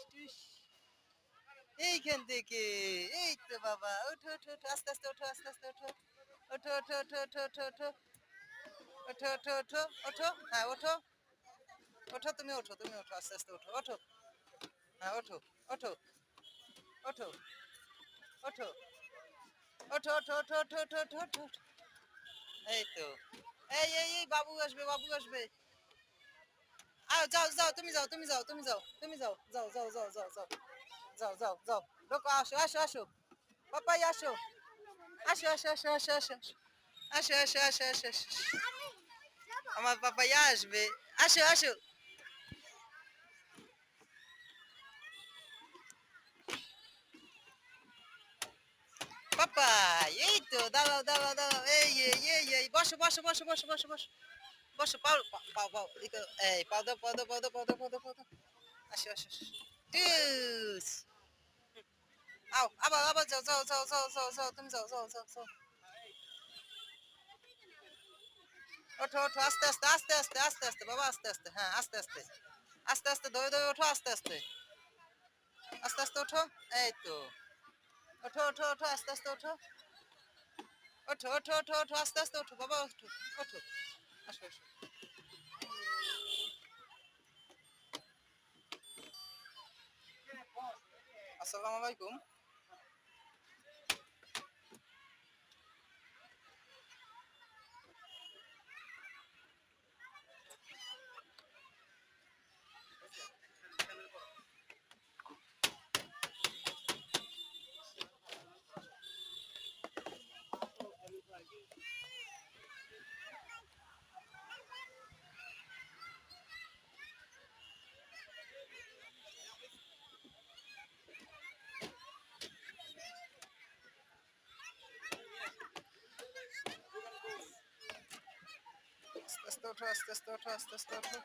টুস। এইখান থেকে এই তো বাবা ওঠো ওঠো ওঠো আস্তে আস্তে ওঠো আস্তে আস্তে ওঠো ওঠো ওঠো ওঠো ওঠো ওঠো ওঠো ওঠো ওঠো ওঠো ওঠো হ্যাঁ ওঠো ওঠো তুমি ওঠো আস্তে আস্তে ওঠো ওঠো হ্যাঁ ওঠো ওঠো ওঠো ওঠো ওঠো ওঠো ওঠো ওঠো ওঠো ওঠো ওঠো এই তো এই বাবু আসবে বাবু আসবে যাও যাও তুমি যাও তুমি যাও তুমি যাও তুমি যাও যাও যাও যাও যাও যাও যাও যাও যাও ঢোকো আসো আসো আসো পাপাই আসো আসো আসো আসো আসো আসো আসো আসো আসো আসো আসো আমার পাপাই আসবে আসো আসো পাপাই এই তো দাঁড়াও দাঁড়াও দাঁড়াও এই বসো বসো বসো বসো বসো বসো বসো পাও পাও পাও এই পাও দাও পাও দাও পাও দাও পাও দাও পাও দাও পাও দাও আসো আসো আসো টুস আবার আবার যাও যাও যাও যাও যাও যাও তুমি যাও যাও যাও যাও ওঠো ওঠো আস্তে আস্তে আস্তে আস্তে আস্তে আস্তে বাবা আস্তে আস্তে হ্যাঁ আস্তে আস্তে আস্তে আস্তে ধরে ধরে ওঠো আস্তে আস্তে আস্তে আস্তে ওঠো এই তো ওঠো ওঠো ওঠো আস্তে আস্তে ওঠো ওঠো ওঠো ওঠো ওঠো আস্তে আস্তে ওঠো বাবা ওঠো ওঠো আসো আসো আসসালামু আলাইকুম আস্তে আস্তে ওঠো আস্তে আস্তে ওঠো আস্তে আস্তে ওঠো